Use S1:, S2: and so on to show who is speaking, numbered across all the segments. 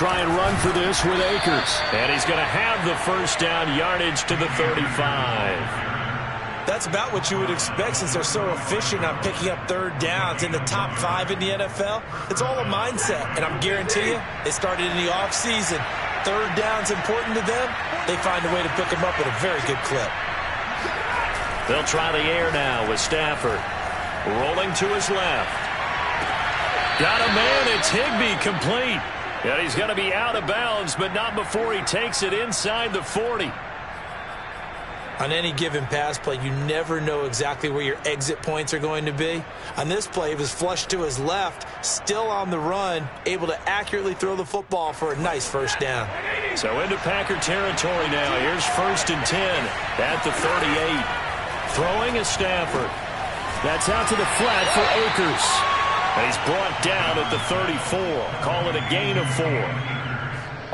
S1: try and run for this with Akers. And he's going to have the first down, yardage to the 35.
S2: That's about what you would expect since they're so efficient on picking up third downs in the top 5 in the NFL. It's all a mindset, and I'm guarantee you, they started in the offseason. Third down's important to them. They find a way to pick them up at a very good clip.
S1: They'll try the air now with Stafford. Rolling to his left. Got a man. It's Higbee, complete. And he's going to be out of bounds, but not before he takes it inside the 40.
S2: On any given pass play, you never know exactly where your exit points are going to be. On this play, he was flushed to his left, still on the run, able to accurately throw the football for a nice first down.
S1: So into Packer territory now. Here's 1st and 10 at the 38. Throwing is Stafford. That's out to the flat for Akers. And he's brought down at the 34. Call it a gain of 4.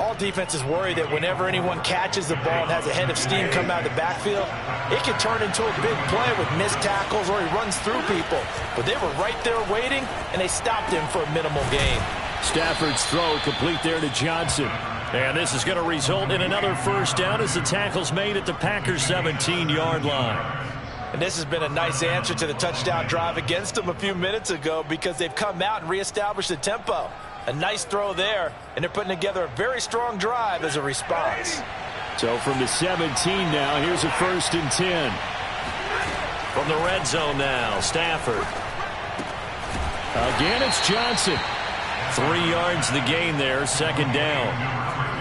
S2: All defenses worry that whenever anyone catches the ball and has a head of steam come out of the backfield, it can turn into a big play with missed tackles or he runs through people. But they were right there waiting, and they stopped him for a minimal gain.
S1: Stafford's throw complete there to Johnson. And this is going to result in another first down as the tackle's made at the Packers' 17-yard line.
S2: And this has been a nice answer to the touchdown drive against them a few minutes ago because they've come out and reestablished the tempo. A nice throw there, and they're putting together a very strong drive as a response.
S1: So from the 17 now, here's a 1st and 10. From the red zone now, Stafford. Again, it's Johnson. 3 yards the gain there, 2nd down.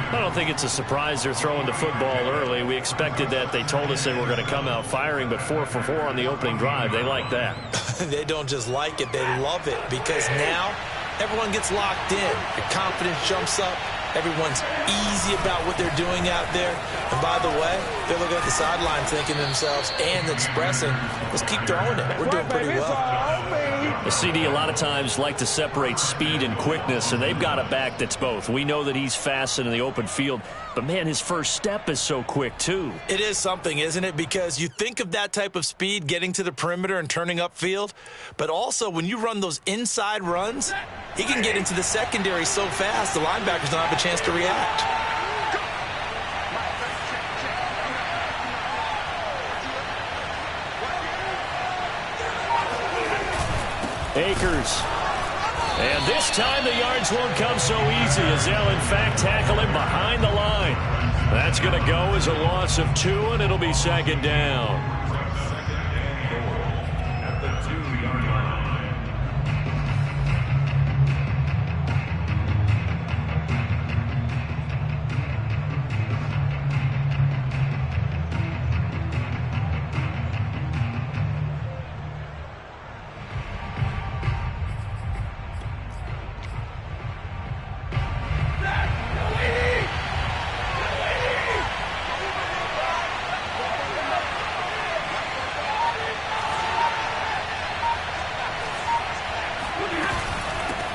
S1: I don't think it's a surprise they're throwing the football early. We expected that. They told us they were going to come out firing, but 4 for 4 on the opening drive. They like that.
S2: They don't just like it, they love it, because now everyone gets locked in. Their confidence jumps up. Everyone's easy about what they're doing out there. And by the way, they're looking at the sidelines thinking to themselves and expressing, let's keep throwing it. We're doing pretty well.
S1: The CD a lot of times like to separate speed and quickness, and they've got a back that's both. We know that he's fast in the open field, but, man, his first step is so quick, too.
S2: It is something, isn't it? Because you think of that type of speed getting to the perimeter and turning upfield, but also when you run those inside runs, he can get into the secondary so fast the linebackers don't have a chance to react.
S1: Akers. And this time the yards won't come so easy as they'll, in fact, tackle him behind the line. That's going to go as a loss of 2, and it'll be 2nd down.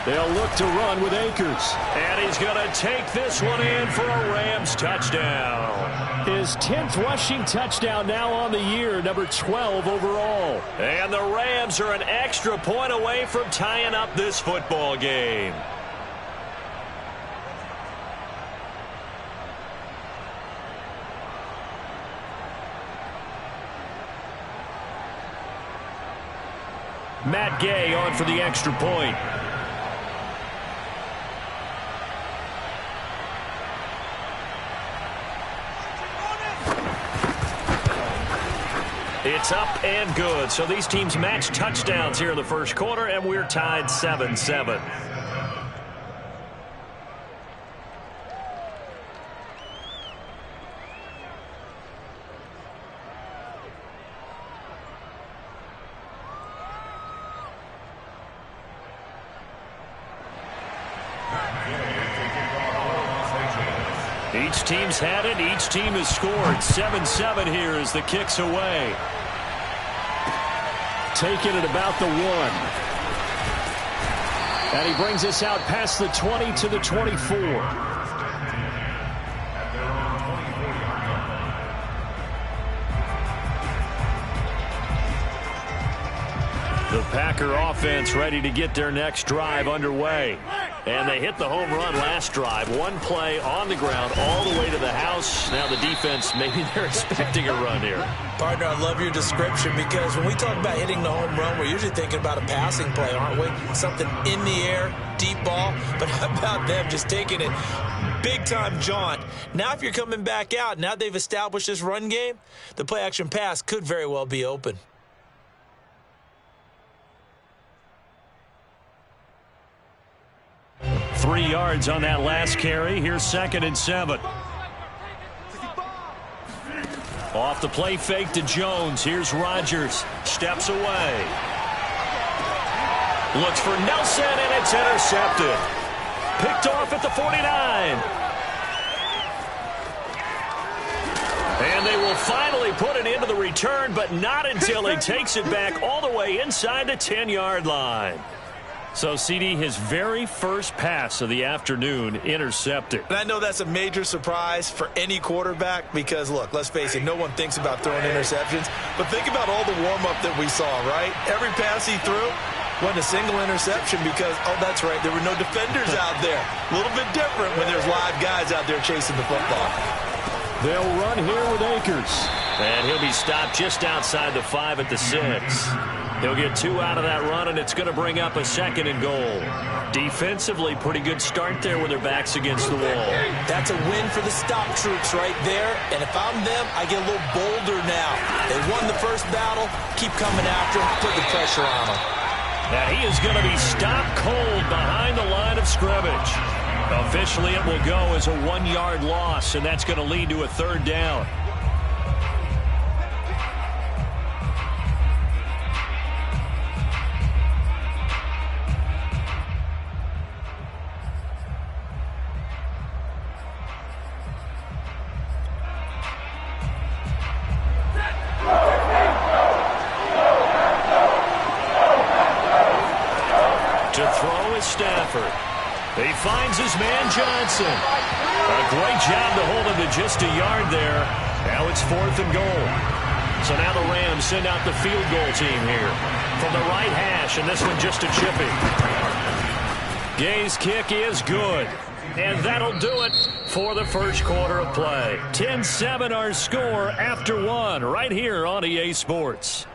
S1: They'll look to run with Akers. And he's going to take this one in for a Rams touchdown. His 10th rushing touchdown now on the year, number 12 overall. And the Rams are an extra point away from tying up this football game. Matt Gay on for the extra point. It's up and good. So these teams match touchdowns here in the first quarter, and we're tied 7-7. Each team's had it. Each team has scored. 7-7 here as the kick's away. Taken at about the 1. And he brings us out past the 20 to the 24. The Packer offense ready to get their next drive underway. And they hit the home run last drive. One play on the ground all the way to the house. Now the defense, maybe they're expecting a run here.
S2: Partner, I love your description because when we talk about hitting the home run, we're usually thinking about a passing play, aren't we? Something in the air, deep ball. But how about them just taking it big-time jaunt? Now if you're coming back out, now they've established this run game, the play-action pass could very well be open.
S1: Three yards on that last carry. Here's 2nd and 7. Off the play fake to Jones. Here's Rodgers. Steps away. Looks for Nelson, and it's intercepted. Picked off at the 49. And they will finally put it into the return, but not until he takes it back all the way inside the 10-yard line. So, CD, his very first pass of the afternoon intercepted.
S2: And I know that's a major surprise for any quarterback because, look, let's face it, no one thinks about throwing interceptions. But think about all the warm-up that we saw, right? Every pass he threw wasn't a single interception because, oh, that's right, there were no defenders out there. A little bit different when there's live guys out there chasing the football.
S1: They'll run here with Akers. And he'll be stopped just outside the 5 at the 6. He'll get 2 out of that run, and it's going to bring up a 2nd and goal. Defensively, pretty good start there with their backs against the wall.
S2: That's a win for the stop troops right there. And if I'm them, I get a little bolder now. They won the first battle. Keep coming after them. Put the pressure on them.
S1: Now he is going to be stopped cold behind the line of scrimmage. Officially, it will go as a 1-yard loss, and that's going to lead to a 3rd down. Stafford. He finds his man Johnson. A great job to hold him to just a yard there. Now it's 4th and goal. So now the Rams send out the field goal team here. From the right hash, and this one just a chippy. Gay's kick is good. And that'll do it for the first quarter of play. 10-7 our score after 1 right here on EA Sports.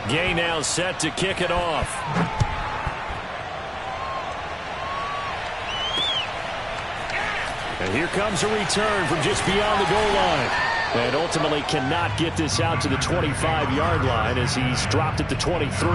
S1: Gay now set to kick it off. And here comes a return from just beyond the goal line. And ultimately cannot get this out to the 25-yard line as he's dropped at the 23.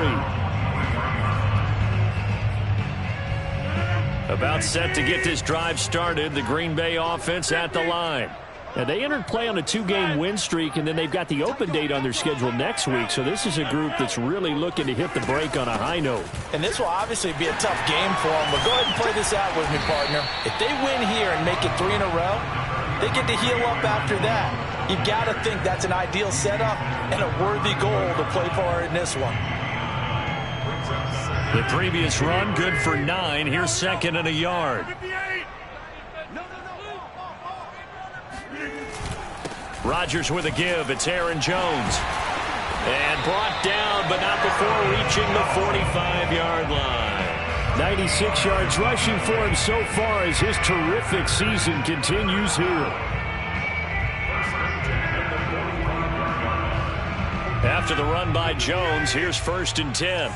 S1: About set to get this drive started, the Green Bay offense at the line. Now, they entered play on a 2-game win streak, and then they've got the open date on their schedule next week. So this is a group that's really looking to hit the break on a high note.
S2: And this will obviously be a tough game for them, but go ahead and play this out with me, partner. If they win here and make it 3 in a row, they get to heal up after that. You've got to think that's an ideal setup and a worthy goal to play for in this one.
S1: The previous run, good for 9. Here's 2nd and a yard. Rodgers with a give. It's Aaron Jones. And brought down, but not before reaching the 45-yard line. 96 yards rushing for him so far as his terrific season continues here. After the run by Jones, here's 1st and 10.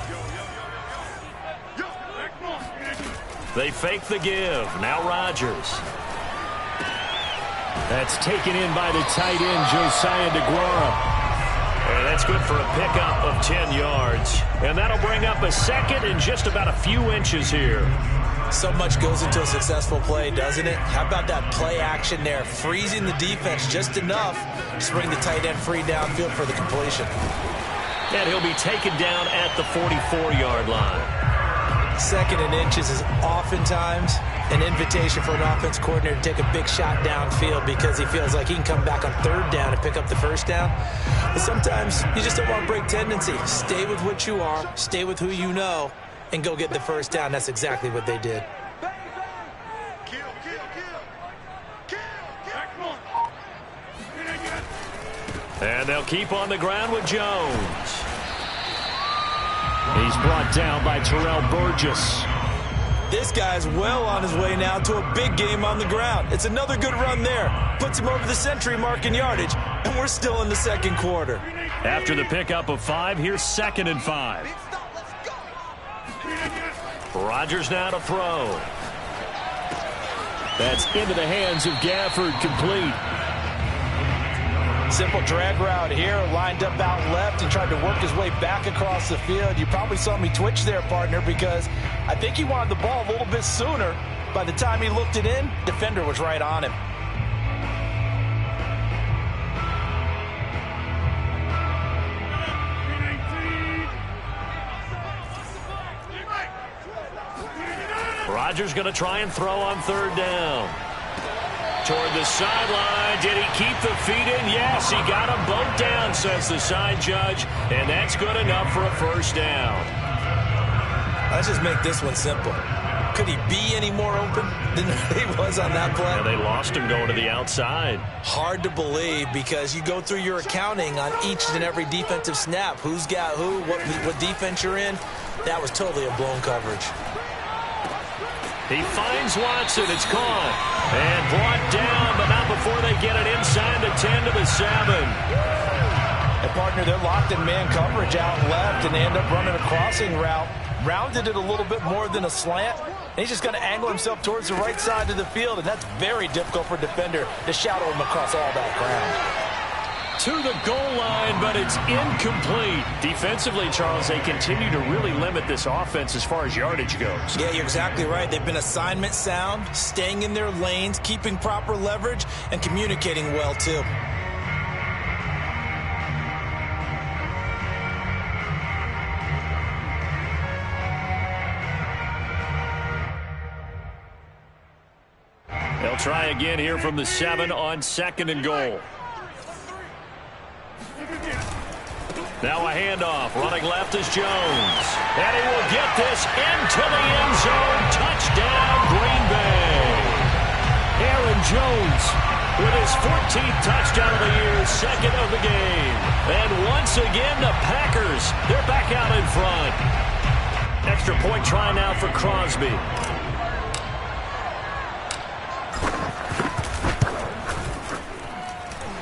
S1: They fake the give. Now Rodgers. That's taken in by the tight end, Josiah DeGuara. And that's good for a pickup of 10 yards. And that'll bring up a 2nd and just about a few inches here.
S2: So much goes into a successful play, doesn't it? How about that play action there? Freezing the defense just enough to bring the tight end free downfield for the completion.
S1: And he'll be taken down at the 44-yard line.
S2: 2nd and inches is oftentimes an invitation for an offense coordinator to take a big shot downfield because he feels like he can come back on 3rd down and pick up the 1st down. But sometimes you just don't want to break tendency. Stay with what you are, stay with who you know, and go get the 1st down. That's exactly what they did.
S1: And they'll keep on the ground with Jones. He's brought down by Terrell Burgess.
S2: This guy's well on his way now to a big game on the ground. It's another good run there. Puts him over the century mark in yardage, and we're still in the second quarter.
S1: After the pickup of 5, here's 2nd and 5. Rodgers now to throw. That's into the hands of Gafford, complete.
S2: Simple drag route here, lined up out left and tried to work his way back across the field. You probably saw me twitch there, partner, because I think he wanted the ball a little bit sooner. By the time he looked it in, defender was right on him.
S1: Rodgers going to try and throw on 3rd down. Toward the sideline. Did he keep the feet in? Yes, he got them both down, says the side judge. And that's good enough for a 1st down.
S2: Let's just make this one simple. Could he be any more open than he was on that play?
S1: Yeah, they lost him going to the outside.
S2: Hard to believe because you go through your accounting on each and every defensive snap. Who's got who, what defense you're in. That was totally a blown coverage.
S1: He finds Watson. It's caught. And brought down, but not before they get it inside the 10 to the 7.
S2: And, partner, they're locked in man coverage out left, and they end up running a crossing route. Rounded it a little bit more than a slant. And he's just going to angle himself towards the right side of the field, and that's very difficult for a defender to shadow him across all that ground.
S1: To the goal line, but it's incomplete. Defensively, Charles, they continue to really limit this offense as far as yardage goes.
S2: Yeah, you're exactly right. They've been assignment sound, staying in their lanes, keeping proper leverage, and communicating well, too.
S1: They'll try again here from the 7 on 2nd and goal. Now a handoff. Running left is Jones. And he will get this into the end zone. Touchdown, Green Bay. Aaron Jones with his 14th touchdown of the year, 2nd of the game. And once again, the Packers, they're back out in front. Extra point try now for Crosby.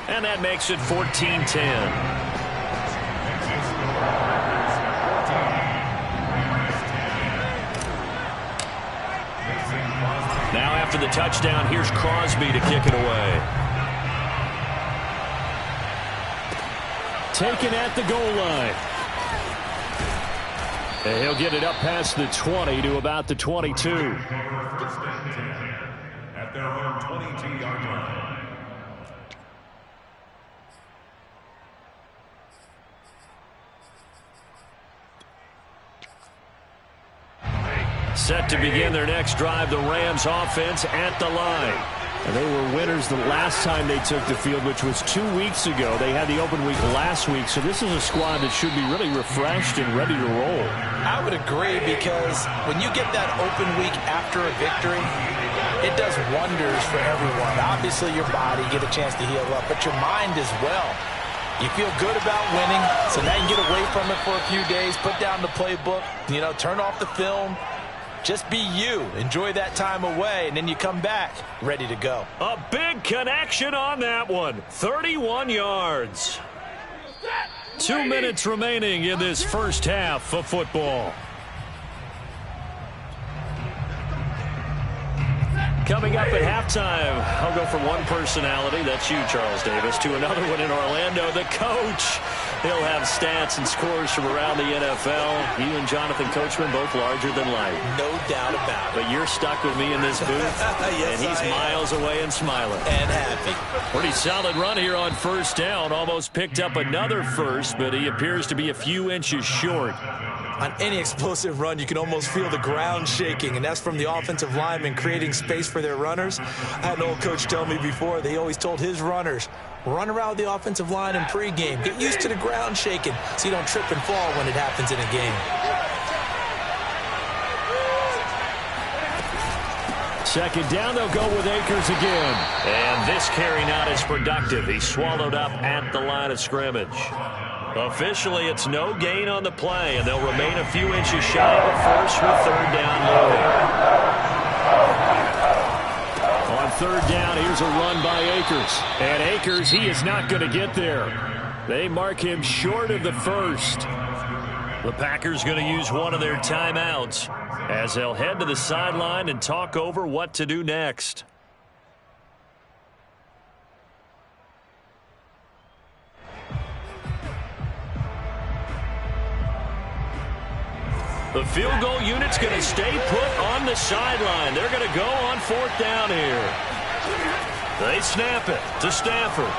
S1: And that makes it 14-10. Now after the touchdown, here's Crosby to kick it away. Taken at the goal line. And he'll get it up past the 20 to about the 22.
S3: At their own 22-yard line.
S1: Set to begin their next drive, the Rams offense at the line. And they were winners the last time they took the field, which was 2 weeks ago. They had the open week last week, so this is a squad that should be really refreshed and ready to roll.
S2: I would agree, because when you get that open week after a victory, it does wonders for everyone. Obviously, your body get a chance to heal up, but your mind as well. You feel good about winning, so now you can get away from it for a few days, put down the playbook, turn off the film. Just be you. Enjoy that time away, and then you come back ready to go.
S1: A big connection on that one. 31 yards. 2 minutes remaining in this first half of football. Coming up at halftime, I'll go from one personality, that's you, Charles Davis, to another one in Orlando, the coach. He'll have stats and scores from around the NFL. You and Jonathan Coachman, both larger than life.
S2: No doubt about it.
S1: But you're stuck with me in this booth,
S2: yes,
S1: and he's miles away and smiling.
S2: And happy.
S1: Pretty solid run here on 1st down. Almost picked up another first, but he appears to be a few inches short.
S2: On any explosive run, you can almost feel the ground shaking, and that's from the offensive linemen creating space for their runners. I had an old coach tell me before, they always told his runners, run around the offensive line in pregame. Get used to the ground shaking so you don't trip and fall when it happens in a game.
S1: second down, they'll go with Akers again. And this carry not as productive. He's swallowed up at the line of scrimmage. Officially, it's no gain on the play, and they'll remain a few inches shy of a first with third down loading. On third down, here's a run by Akers. And Akers, he is not going to get there. They mark him short of the first. The Packers going to use one of their timeouts as they'll head to the sideline and talk over what to do next. The field goal unit's going to stay put on the sideline. They're going to go on fourth down here. They snap it to Stafford.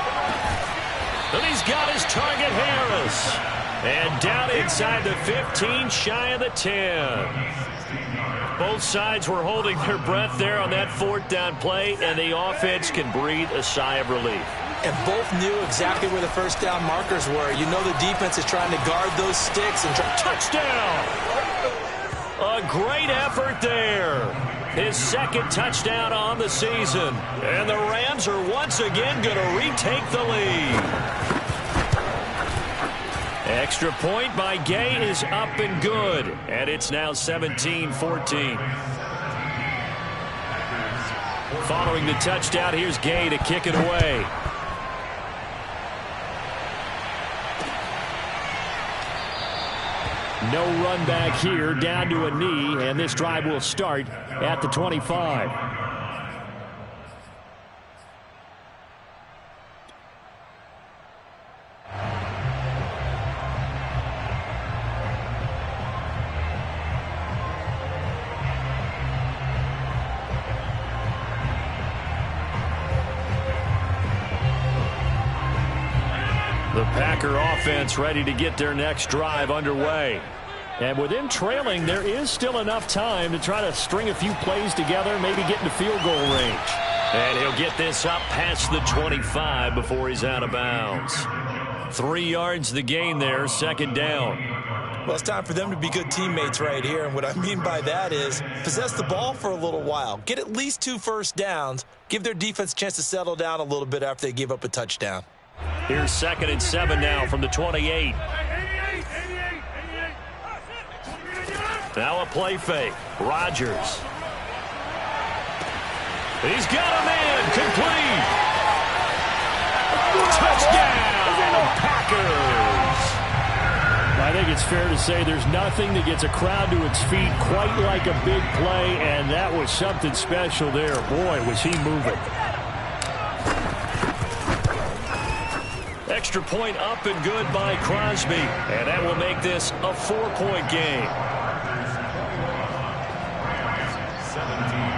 S1: And he's got his target, Harris. And down inside the 15, shy of the 10. Both sides were holding their breath there on that fourth down play, and the offense can breathe a sigh of relief.
S2: And both knew exactly where the first down markers were. You know the defense is trying to guard those sticks and try.
S1: Touchdown! A great effort there. His second touchdown on the season. And the Rams are once again going to retake the lead. Extra point by Gay is up and good. And it's now 17-14. Following the touchdown, here's Gay to kick it away. No run back here, down to a knee, and this drive will start at the 25. The Packer offense ready to get their next drive underway. And with them trailing, there is still enough time to try to string a few plays together, maybe get into field goal range. And he'll get this up past the 25 before he's out of bounds. 3 yards the gain there, second down.
S2: Well, it's time for them to be good teammates right here. And what I mean by that is possess the ball for a little while. Get at least 2 first downs. Give their defense a chance to settle down a little bit after they give up a touchdown.
S1: Here's 2nd and 7 now from the 28. Now a play fake. Rodgers. He's got him in. Complete. Touchdown, Packers. I think it's fair to say there's nothing that gets a crowd to its feet quite like a big play, and that was something special there. Boy, was he moving. Extra point up and good by Crosby. And that will make this a 4-point game.
S3: 17.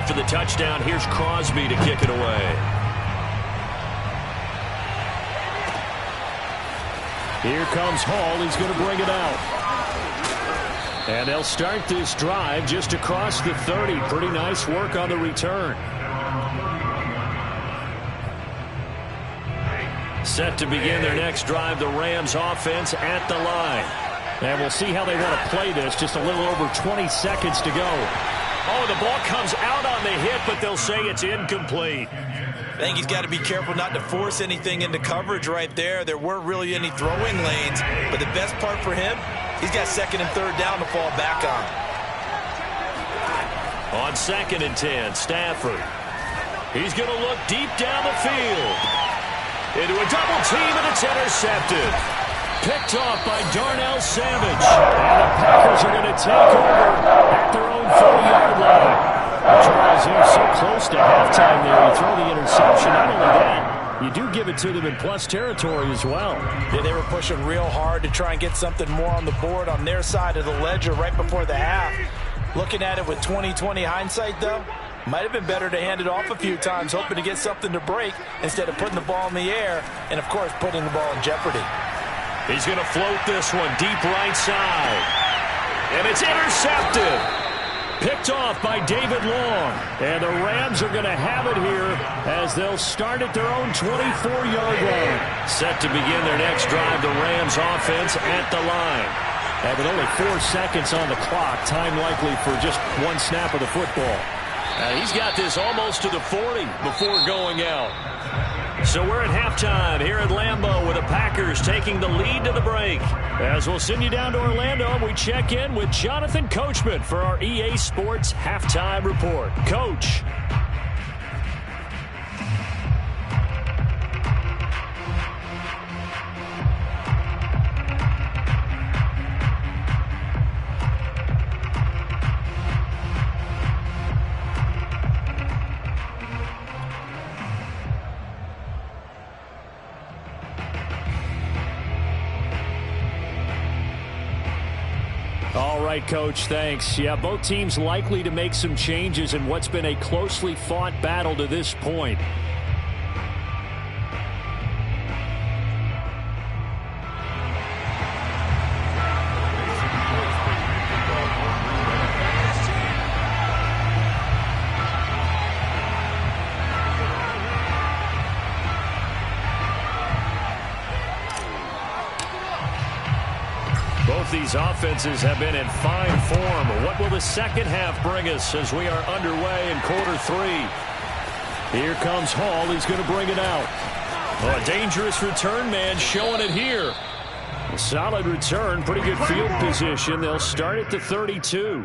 S1: After the touchdown, here's Crosby to kick it away. Here comes Hall. He's going to bring it out. And they'll start this drive just across the 30. Pretty nice work on the return. Set to begin their next drive, the Rams offense at the line. And we'll see how they want to play this. Just a little over 20 seconds to go. Oh, the ball comes out on the hit, but they'll say it's incomplete.
S2: I think he's got to be careful not to force anything into coverage right there. There weren't really any throwing lanes, but the best part for him, he's got 2nd and 3rd down to fall back on.
S1: On 2nd and 10, Stafford. He's going to look deep down the field. Into a double team, and it's intercepted. Picked off by Darnell Savage. And the Packers are going to take over at their own 40-yard line. Charles, you're so close to halftime there. You throw the interception. Not only that, you do give it to them in plus territory as well.
S2: Yeah, they were pushing real hard to try and get something more on the board on their side of the ledger right before the half. Looking at it with 20/20 hindsight, though, might have been better to hand it off a few times, hoping to get something to break instead of putting the ball in the air and, of course, putting the ball in jeopardy.
S1: He's going to float this one deep right side. And it's intercepted. Picked off by David Long. And the Rams are going to have it here as they'll start at their own 24-yard line. Set to begin their next drive, the Rams offense at the line. And with only 4 seconds on the clock, time likely for just one snap of the football. He's got this almost to the 40 before going out. So we're at halftime here at Lambeau with the Packers taking the lead to the break. As we'll send you down to Orlando, we check in with Jonathan Coachman for our EA Sports Halftime Report. Coach. All right, Coach, thanks. Yeah, both teams likely to make some changes in what's been a closely fought battle to this point. Both these offenses have been in fine form. What will the second half bring us as we are underway in quarter 3? Here comes Hall. He's going to bring it out. Oh, a dangerous return man showing it here. A solid return. Pretty good field position. They'll start at the 32.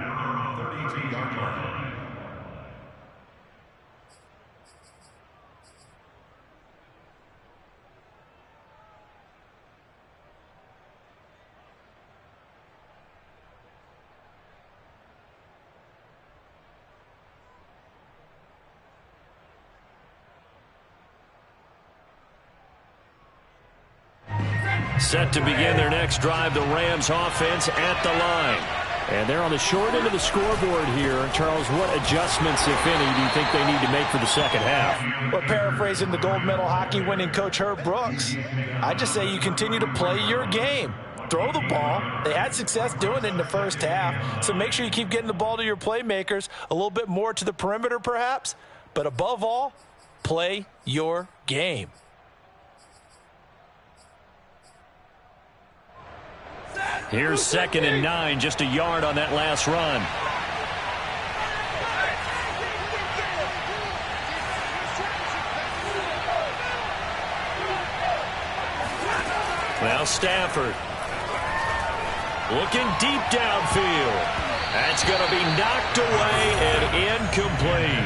S1: Set to begin their next drive, the Rams offense at the line. And they're on the short end of the scoreboard here. Charles, what adjustments, if any, do you think they need to make for the second half?
S4: Well, paraphrasing the gold medal hockey winning coach Herb Brooks, I just say you continue to play your game. Throw the ball. They had success doing it in the first half, so make sure you keep getting the ball to your playmakers, a little bit more to the perimeter perhaps, but above all, play your game.
S1: Here's 2nd and 9, just a yard on that last run. Now Stafford. Looking deep downfield. That's going to be knocked away and incomplete.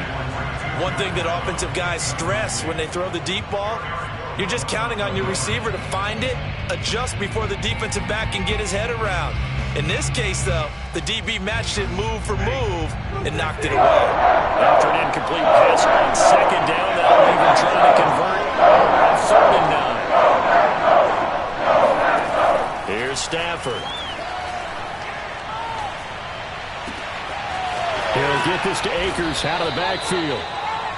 S2: One thing that offensive guys stress when they throw the deep ball, you're just counting on your receiver to find it, adjust before the defensive back can get his head around. In this case, though, the DB matched it move for move and knocked it away.
S1: After an incomplete pass on 2nd down, that'll leave him trying to convert on 3rd and 9. Here's Stafford. He'll get this to Akers out of the backfield.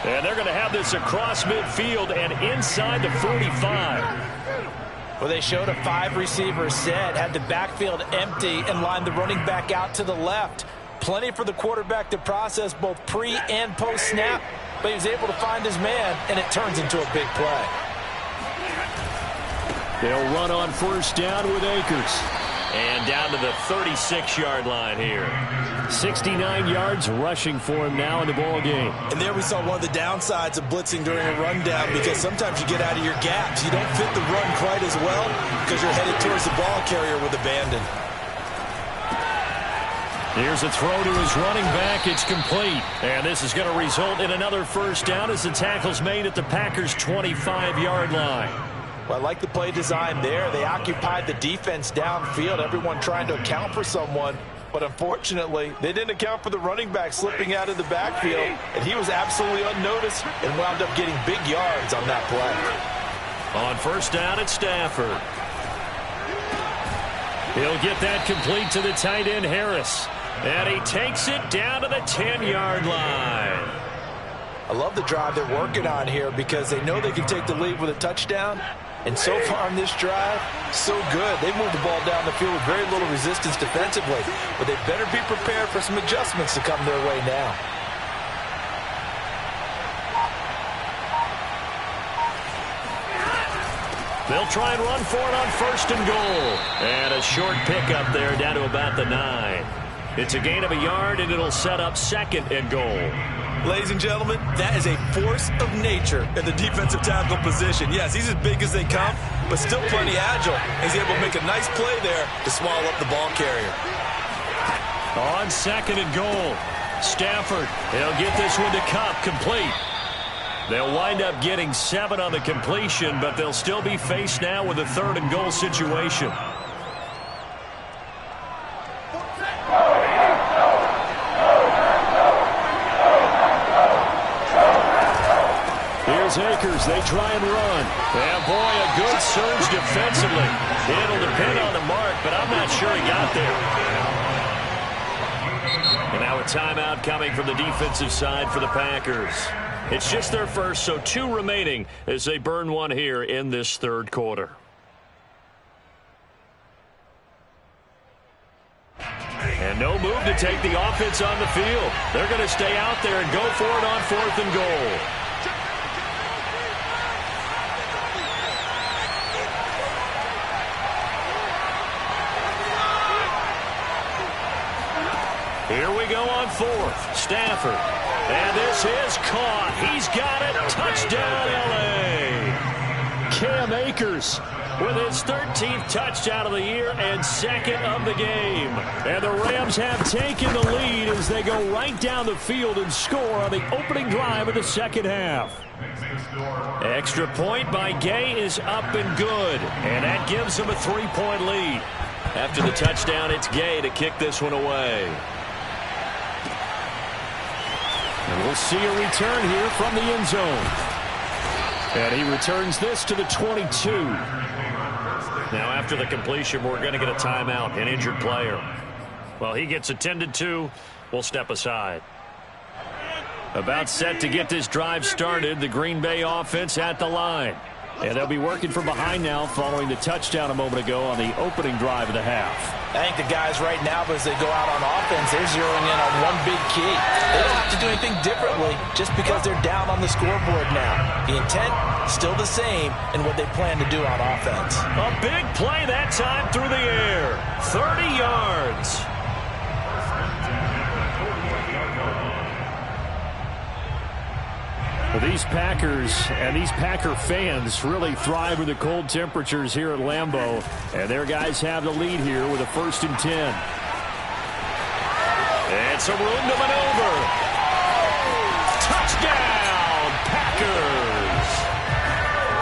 S1: And they're going to have this across midfield and inside the 45.
S4: Well, they showed a 5-receiver set, had the backfield empty, and lined the running back out to the left. Plenty for the quarterback to process both pre- and post-snap, but he was able to find his man, and it turns into a big play.
S1: They'll run on 1st down with Akers. And down to the 36-yard line here. 69 yards rushing for him now in the ball game.
S2: And there we saw one of the downsides of blitzing during a rundown, because sometimes you get out of your gaps. You don't fit the run quite as well because you're headed towards the ball carrier with abandon.
S1: Here's a throw to his running back. It's complete. And this is going to result in another 1st down as the tackle's made at the Packers' 25-yard line.
S4: Well, I like the play design there. They occupied the defense downfield, everyone trying to account for someone. But unfortunately, they didn't account for the running back slipping out of the backfield, and he was absolutely unnoticed and wound up getting big yards on that play.
S1: On 1st down, it's Stafford. He'll get that complete to the tight end, Harris. And he takes it down to the 10-yard line.
S4: I love the drive they're working on here because they know they can take the lead with a touchdown, And so far on this drive, so good. They moved the ball down the field with very little resistance defensively. But they better be prepared for some adjustments to come their way now.
S1: They'll try and run for it on 1st and goal. And a short pickup there down to about the 9. It's a gain of a yard, and it'll set up 2nd and goal.
S2: Ladies and gentlemen, that is a force of nature in the defensive tackle position. Yes, he's as big as they come, but still plenty agile. He's able to make a nice play there to swallow up the ball carrier.
S1: On 2nd and goal, Stafford, he'll get this one to Cup, complete. They'll wind up getting 7 on the completion, but they'll still be faced now with a 3rd and goal situation. Here's Akers. They try and run. And boy, a good surge defensively. It'll depend on the mark, but I'm not sure he got there. And now a timeout coming from the defensive side for the Packers. It's just their first, so 2 remaining as they burn one here in this 3rd quarter. And no move to take the offense on the field. They're going to stay out there and go for it on 4th and goal. Here we go on 4th. Stafford. And this is caught. He's got it. Touchdown, L.A. Cam Akers with his 13th touchdown of the year and 2nd of the game. And the Rams have taken the lead as they go right down the field and score on the opening drive of the 2nd half. Extra point by Gay is up and good. And that gives them a 3-point lead. After the touchdown, it's Gay to kick this one away. And we'll see a return here from the end zone. And he returns this to the 22. Now after the completion, we're going to get a timeout, an injured player. Well, he gets attended to. We'll step aside. About set to get this drive started, the Green Bay offense at the line. And they'll be working from behind now following the touchdown a moment ago on the opening drive of the half.
S4: I think the guys right now, as they go out on offense, they're zeroing in on one big key. They don't have to do anything differently just because they're down on the scoreboard now. The intent, still the same in what they plan to do on offense.
S1: A big play that time through the air. 30 yards. Well, these Packers and these Packer fans really thrive with the cold temperatures here at Lambeau. And their guys have the lead here with a 1st and 10. And some room to maneuver. Touchdown, Packers.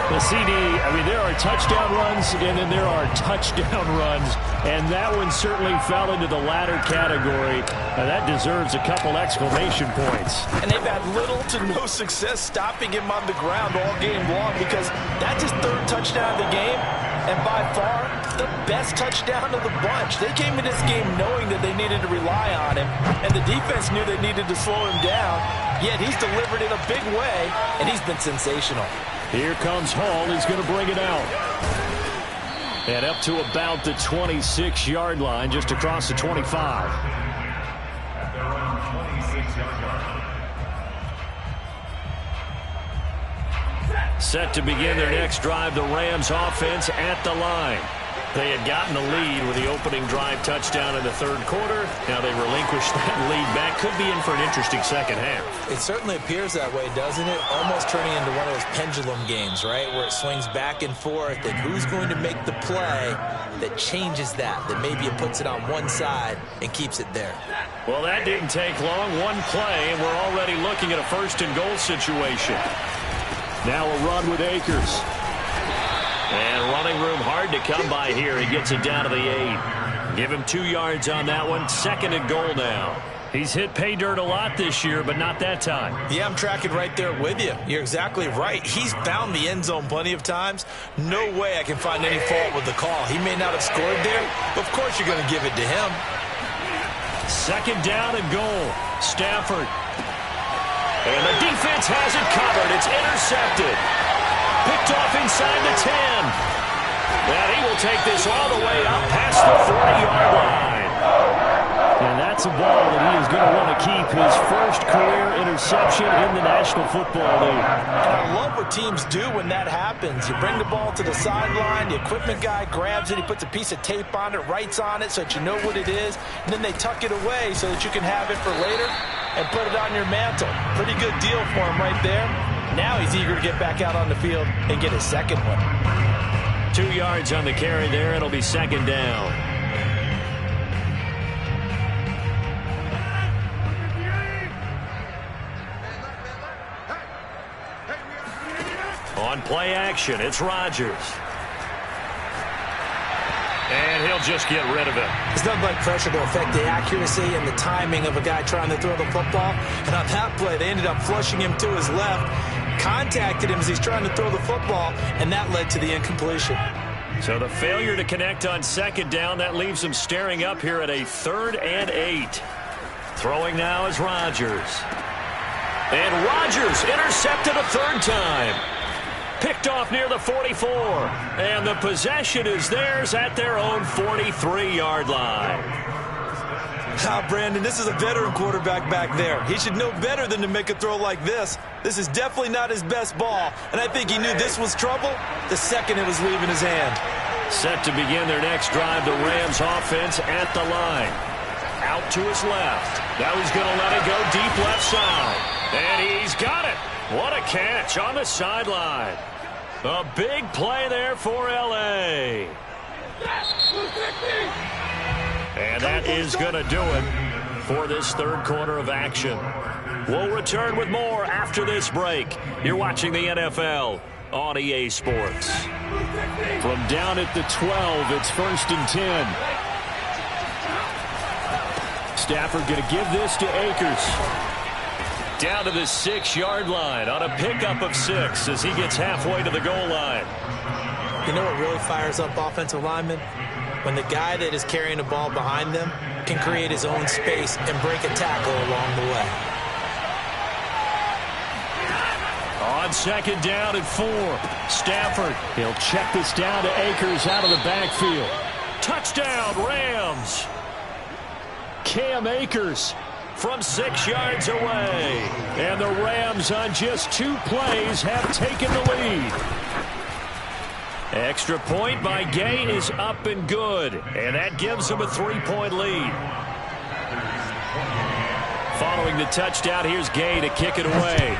S1: Well, CD, I mean, there are touchdown runs and then there are touchdown runs. And that one certainly fell into the latter category. Now, that deserves a couple exclamation points.
S4: And they've had little to no success stopping him on the ground all game long because that's his 3rd touchdown of the game. And by far, the best touchdown of the bunch. They came in this game knowing that they needed to rely on him. And the defense knew they needed to slow him down. Yet he's delivered in a big way, and he's been sensational.
S1: Here comes Hall. He's going to bring it out. And up to about the 26-yard line, just across the 25. Set to begin their next drive, the Rams offense at the line. They had gotten the lead with the opening drive touchdown in the 3rd quarter. Now they relinquished that lead back. Could be in for an interesting 2nd half.
S2: It certainly appears that way, doesn't it? Almost turning into one of those pendulum games, right? Where it swings back and forth. And who's going to make the play that changes that maybe it puts it on one side and keeps it there?
S1: Well, that didn't take long. One play, and we're already looking at a 1st and goal situation. Now a run with Akers. And running room hard to come by here. He gets it down to the 8. Give him 2 yards on that one. 2nd and goal now. He's hit pay dirt a lot this year, but not that time.
S2: Yeah, I'm tracking right there with you. You're exactly right. He's found the end zone plenty of times. No way I can find any fault with the call. He may not have scored there, but of course you're going to give it to him.
S1: 2nd down and goal. Stafford. And the defense has it covered. It's intercepted. Picked off inside the 10. And he will take this all the way up past the 40-yard line. And that's a ball that he is going to want to keep, his first career interception in the National Football League.
S4: I love what teams do when that happens. You bring the ball to the sideline, the equipment guy grabs it, he puts a piece of tape on it, writes on it so that you know what it is, and then they tuck it away so that you can have it for later and put it on your mantle. Pretty good deal for him right there. Now he's eager to get back out on the field and get his second one.
S1: 2 yards on the carry there. It'll be second down. On play action, it's Rodgers. And he'll just get rid of it.
S2: There's nothing like pressure to affect the accuracy and the timing of a guy trying to throw the football. And on that play, they ended up flushing him to his left, contacted him as he's trying to throw the football, and that led to the incompletion.
S1: So the failure to connect on second down, that leaves him staring up here at a 3rd and 8. Throwing now is Rodgers. And Rodgers intercepted a 3rd time. Picked off near the 44. And the possession is theirs at their own 43-yard line.
S2: Brandon, this is a veteran quarterback back there. He should know better than to make a throw like this. This is definitely not his best ball, and I think he knew this was trouble the second it was leaving his hand.
S1: Set to begin their next drive, the Rams offense at the line. Out to his left. Now he's going to let it go deep left side. And he's got it. What a catch on the sideline. A big play there for L.A. And that is going to do it for this 3rd quarter of action. We'll return with more after this break. You're watching the NFL on EA Sports. From down at the 12, it's 1st and 10. Stafford going to give this to Akers. Down to the 6-yard line on a pickup of 6 as he gets halfway to the goal line.
S2: You know what really fires up offensive linemen? When the guy that is carrying the ball behind them can create his own space and break a tackle along the way.
S1: On second down at 4, Stafford. He'll check this down to Akers out of the backfield. Touchdown, Rams. Cam Akers from 6 yards away. And the Rams on just 2 plays have taken the lead. Extra point by Gay is up and good. And that gives them a 3-point lead. Following the touchdown, here's Gay to kick it away.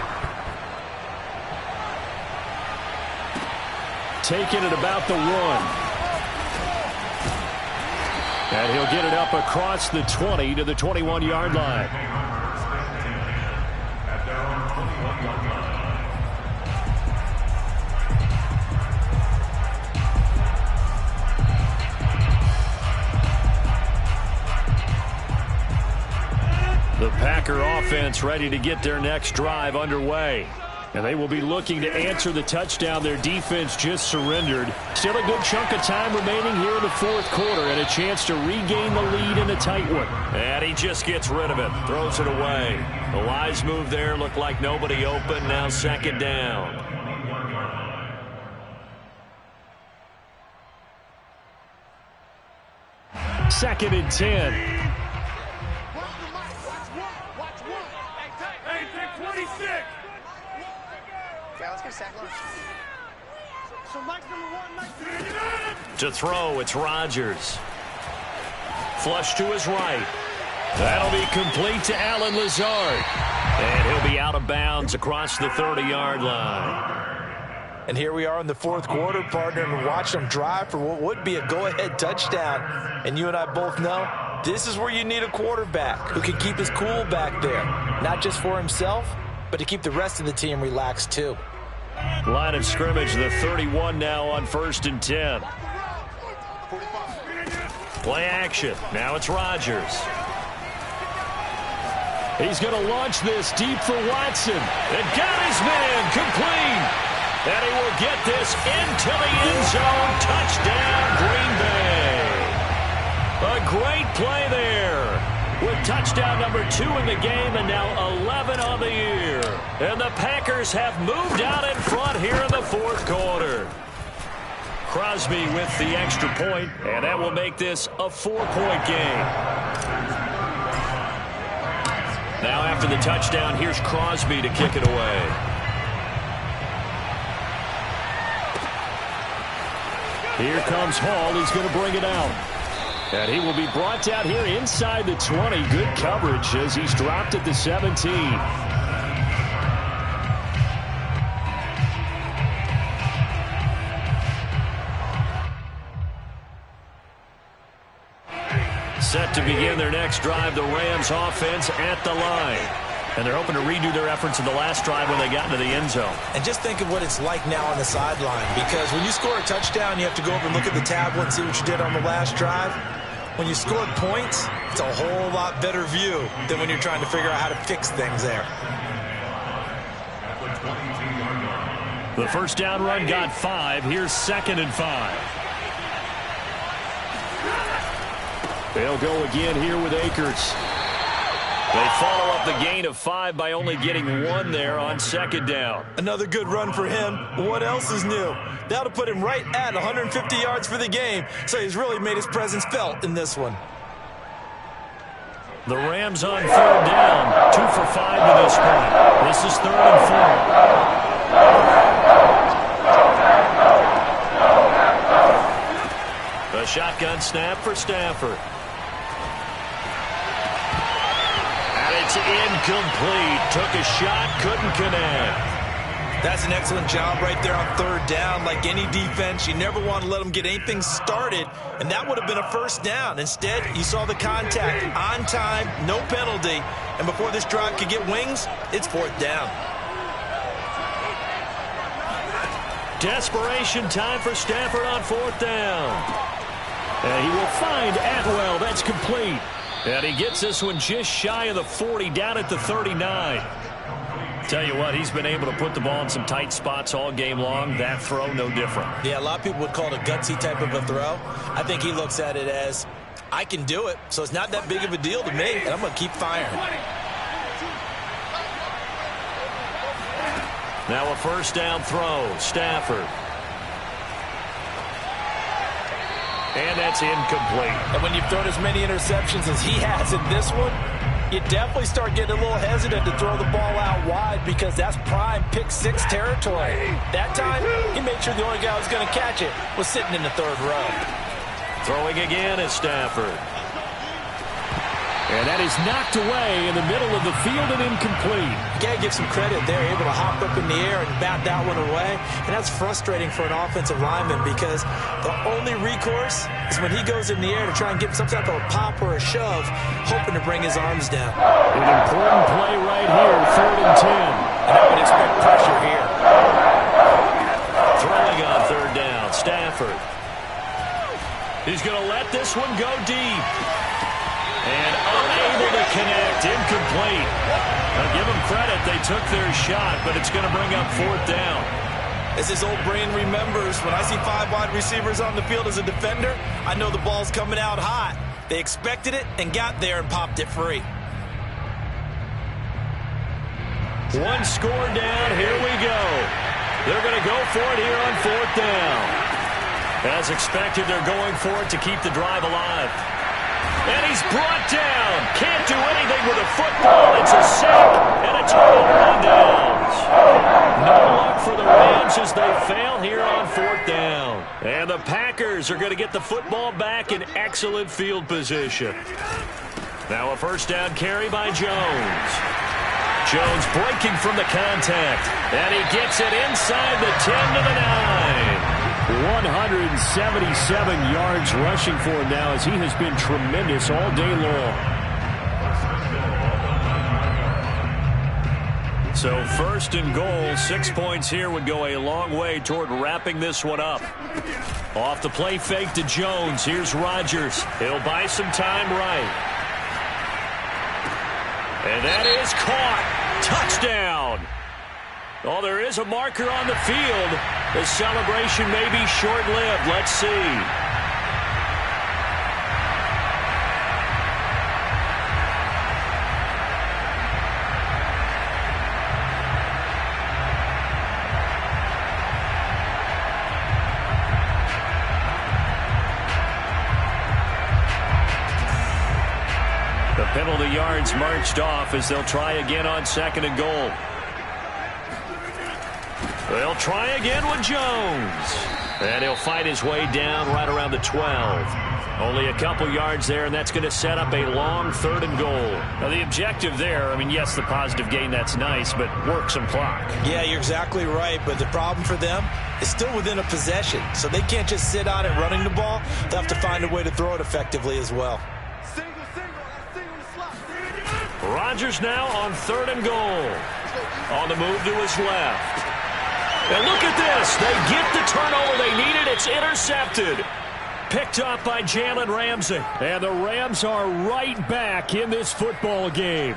S1: Taking it about the 1. And he'll get it up across the 20 to the 21-yard line. The Packer offense ready to get their next drive underway. And they will be looking to answer the touchdown their defense just surrendered. Still a good chunk of time remaining here in the 4th quarter and a chance to regain the lead in a tight one. And he just gets rid of it, throws it away. The wise move there, looked like nobody open. Now second down. Second and 10. To throw, it's Rodgers. Flush to his right. That'll be complete to Allen Lazard. And he'll be out of bounds across the 30-yard line.
S4: And here we are in the 4th quarter, partner, and watch them drive for what would be a go-ahead touchdown. And you and I both know this is where you need a quarterback who can keep his cool back there. Not just for himself, but to keep the rest of the team relaxed too.
S1: Line of scrimmage, the 31 now on 1st and 10. Play action. Now it's Rodgers. He's going to launch this deep for Watson. And got his man complete. And he will get this into the end zone. Touchdown, Green Bay. A great play there. with touchdown number 2 in the game and now 11 on the year. And the Packers have moved out in front here in the fourth quarter. Crosby with the extra point, and that will make this a 4-point game. Now after the touchdown, here's Crosby to kick it away. Here comes Hall. He's going to bring it out. And he will be brought down here inside the 20. Good coverage as he's dropped at the 17. Set to begin their next drive, the Rams offense at the line. And they're hoping to redo their efforts in the last drive when they got into the end zone.
S2: And just think of what it's like now on the sideline, because when you score a touchdown, you have to go over and look at the tablet and see what you did on the last drive. When you scored points, it's a whole lot better view than when you're trying to figure out how to fix things there.
S1: The first down run got 5. Here's 2nd and 5. They'll go again here with Akers. They follow up the gain of 5 by only getting 1 there on 2nd down.
S2: Another good run for him. What else is new? That'll put him right at 150 yards for the game, so he's really made his presence felt in this one.
S1: The Rams on 3rd down, 2 for 5 to this point. This is 3rd and 4. The shotgun snap for Stafford. It's incomplete. Took a shot, couldn't connect.
S2: That's an excellent job right there on 3rd down. Like any defense, you never want to let them get anything started, and that would have been a first down. Instead, you saw the contact on time, no penalty, and before this drive could get wings, it's 4th down.
S1: Desperation time for Stafford on 4th down. And he will find Atwell. That's complete. And he gets this one just shy of the 40, down at the 39. Tell you what, he's been able to put the ball in some tight spots all game long. That throw, no different.
S2: Yeah, a lot of people would call it a gutsy type of a throw. I think he looks at it as, I can do it, so it's not that big of a deal to me, and I'm going to keep firing.
S1: Now a first down throw, Stafford. And that's incomplete.
S4: And when you've thrown as many interceptions as he has in this one, you definitely start getting a little hesitant to throw the ball out wide because that's prime pick-6 territory. That time, he made sure the only guy who was going to catch it was sitting in the 3rd row.
S1: Throwing again is Stafford. And that is knocked away in the middle of the field and incomplete.
S2: You got to give some credit there, able to hop up in the air and bat that one away. And that's frustrating for an offensive lineman because the only recourse is when he goes in the air to try and get some type of a pop or a shove, hoping to bring his arms down.
S1: An important play right here, 3rd and 10.
S2: And I would expect pressure here.
S1: Throwing on 3rd down, Stafford. He's going to let this one go deep. And unable to connect, incomplete. Now give them credit, they took their shot, but it's going to bring up 4th down.
S2: As his old brain remembers, when I see 5 wide receivers on the field as a defender, I know the ball's coming out hot. They expected it and got there and popped it free.
S1: One score down, here we go. They're going to go for it here on 4th down. As expected, they're going for it to keep the drive alive. And he's brought down. Can't do anything with a football. It's a sack and a turnover on downs. No luck for the Rams as they fail here on 4th down. And the Packers are going to get the football back in excellent field position. Now a first down carry by Jones. Jones breaking from the contact. And he gets it inside the 10 to the 9. 177 yards rushing for him now as he has been tremendous all day long. So 1st and goal, 6 points here would go a long way toward wrapping this one up. Off the play fake to Jones. Here's Rodgers. He'll buy some time right. And that is caught. Touchdown. Oh, there is a marker on the field. The celebration may be short-lived. Let's see. handle the yards marched off as they'll try again on 2nd and goal. They'll try again with Jones. And he'll fight his way down right around the 12. Only a couple yards there, and that's going to set up a long 3rd and goal. Now, the objective there, I mean, yes, the positive gain, that's nice, but work some clock.
S2: Yeah, you're exactly right, but the problem for them is still within a possession, so they can't just sit on it running the ball. They'll have to find a way to throw it effectively as well.
S1: Rodgers now on 3rd and goal. On the move to his left. And look at this. They get the turnover they needed. It's intercepted. Picked up by Jalen Ramsey. And the Rams are right back in this football game.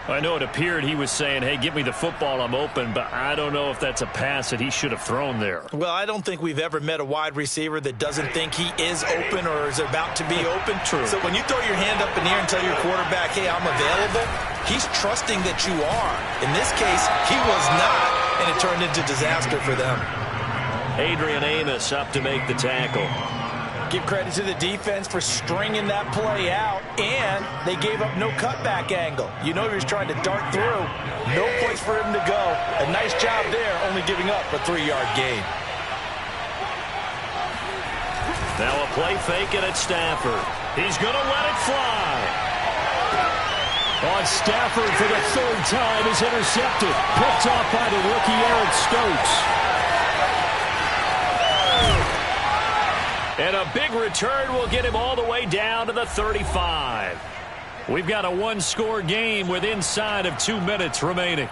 S1: I know it appeared he was saying, hey, give me the football, I'm open, but I don't know if that's a pass that he should have thrown there.
S2: Well, I don't think we've ever met a wide receiver that doesn't think he is open or is about to be open.
S1: True.
S2: So when you throw your hand up in the air and tell your quarterback, hey, I'm available, he's trusting that you are. In this case, he was not, and it turned into disaster for them.
S1: Adrian Amos up to make the tackle.
S4: Give credit to the defense for stringing that play out, and they gave up no cutback angle. You know he was trying to dart through. No place for him to go. A nice job there, only giving up a 3-yard gain.
S1: Now a play fake it at Stafford. He's going to let it fly. On Stafford for the 3rd time is intercepted. Picked off by the rookie Eric Stokes. And a big return will get him all the way down to the 35. We've got a 1-score game with inside of 2 minutes remaining.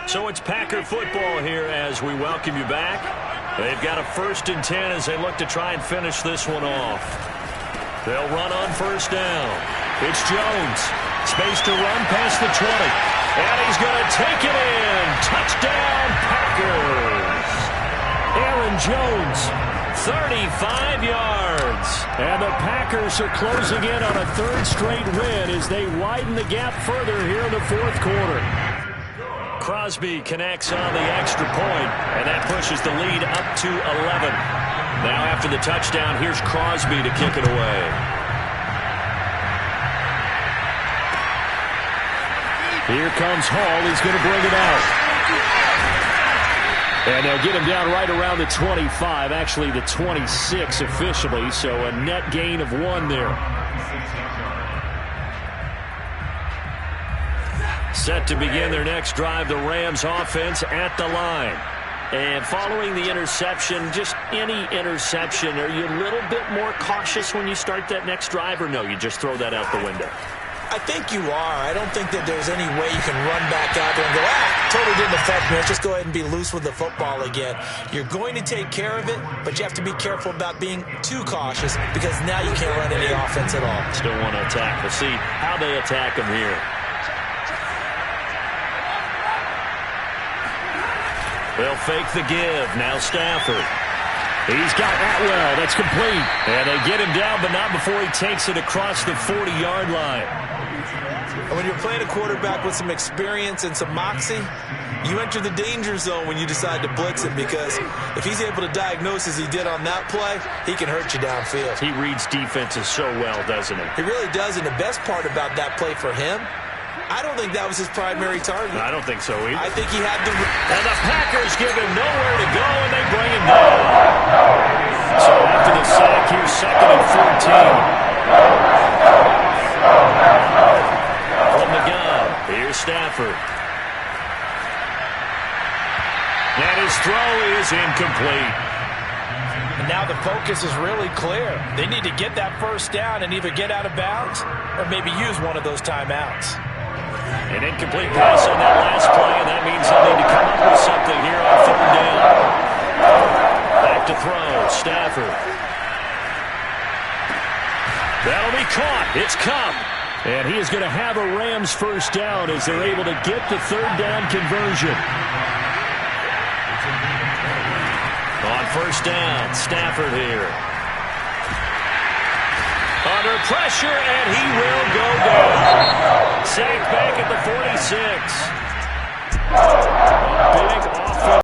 S1: So it's Packer football here as we welcome you back. They've got a 1st and 10 as they look to try and finish this one off. They'll run on 1st down. It's Jones. Space to run past the 20. And he's going to take it in. Touchdown, Packers. Aaron Jones, 35 yards. And the Packers are closing in on a 3rd straight win as they widen the gap further here in the 4th quarter. Crosby connects on the extra point, and that pushes the lead up to 11. Now after the touchdown, here's Crosby to kick it away. Here comes Hall. He's going to bring it out. And they'll get him down right around the 25, actually the 26 officially, so a net gain of 1 there. Set to begin their next drive, the Rams offense at the line. And following the interception, just any interception, are you a little bit more cautious when you start that next drive, or no, you just throw that out the window?
S2: I think you are. I don't think that there's any way you can run back out there and go, totally didn't affect me. Let's just go ahead and be loose with the football again. You're going to take care of it, but you have to be careful about being too cautious because now you can't run any offense at all.
S1: Still want to attack. We'll see how they attack him here. They'll fake the give. Now Stafford. He's got Atwell. That's complete. And they get him down, but not before he takes it across the 40-yard line.
S2: And when you're playing a quarterback with some experience and some moxie, you enter the danger zone when you decide to blitz him because if he's able to diagnose as he did on that play, he can hurt you downfield.
S1: He reads defenses so well, doesn't he?
S2: He really does, and the best part about that play for him, I don't think that was his primary target.
S1: I don't think so either.
S2: I think he had the...
S1: And the Packers give him nowhere to go, and they bring him down. So after the sack, here's 2nd and 14. From the gun, here's Stafford. And his throw is incomplete.
S4: And now the focus is really clear. They need to get that 1st down and either get out of bounds or maybe use one of those timeouts.
S1: An incomplete pass on that last play, and that means they'll need to come up with something here on 3rd down. Back to throw, Stafford. That'll be caught. It's Cup. And he is going to have a Rams 1st down as they're able to get the 3rd down conversion. On 1st down, Stafford here. Under pressure, and he will go down.